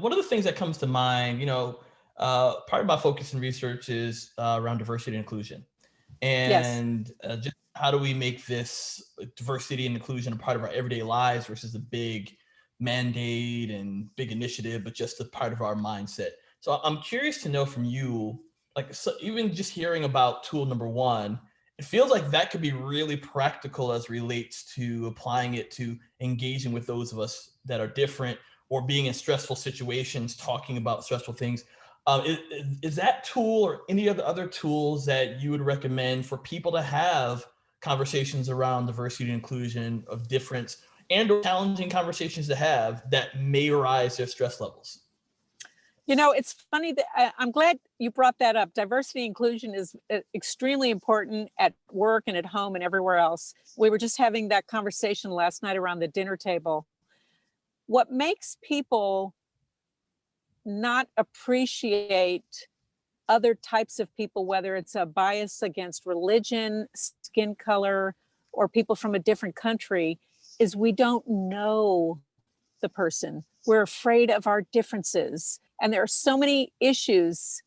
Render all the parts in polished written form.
one of the things that comes to mind, part of my focus and research is around diversity and inclusion, Yes. and just how do we make this diversity and inclusion a part of our everyday lives versus a big mandate and big initiative, but just a part of our mindset. So I'm curious to know from you, like, so even just hearing about tool number one, it feels like that could be really practical as relates to applying it to engaging with those of us that are different or being in stressful situations, talking about stressful things. Is that tool or any of the other tools that you would recommend for people to have conversations around diversity and inclusion of difference and or challenging conversations to have that may rise their stress levels? It's funny that I'm glad you brought that up. Diversity inclusion is extremely important at work and at home and everywhere else. We were just having that conversation last night around the dinner table. What makes people not appreciate other types of people, whether it's a bias against religion, skin color, or people from a different country, is we don't know the person. We're afraid of our differences. And there are so many issues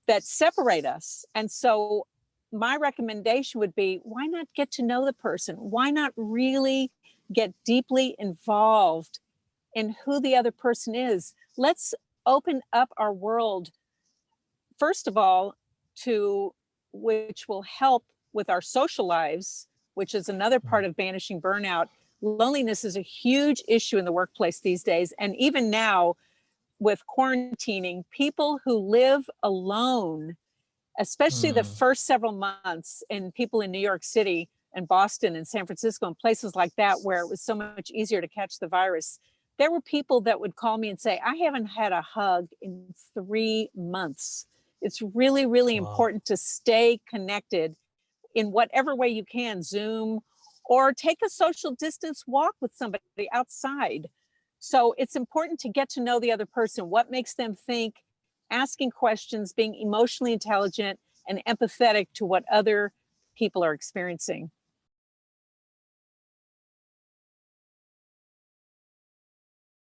that separate us. And so my recommendation would be, why not get to know the person? Why not really get deeply involved in who the other person is? Let's open up our world, first of all, to which will help with our social lives, which is another part of banishing burnout. Loneliness is a huge issue in the workplace these days. And even now, with quarantining, people who live alone, especially the Mm, first several months, and people in New York City and Boston and San Francisco and places like that, where it was so much easier to catch the virus, there were people that would call me and say, I haven't had a hug in 3 months. It's really, really wow. important to stay connected in whatever way you can, Zoom, or take a social distance walk with somebody outside. So it's important to get to know the other person, what makes them think, asking questions, being emotionally intelligent and empathetic to what other people are experiencing.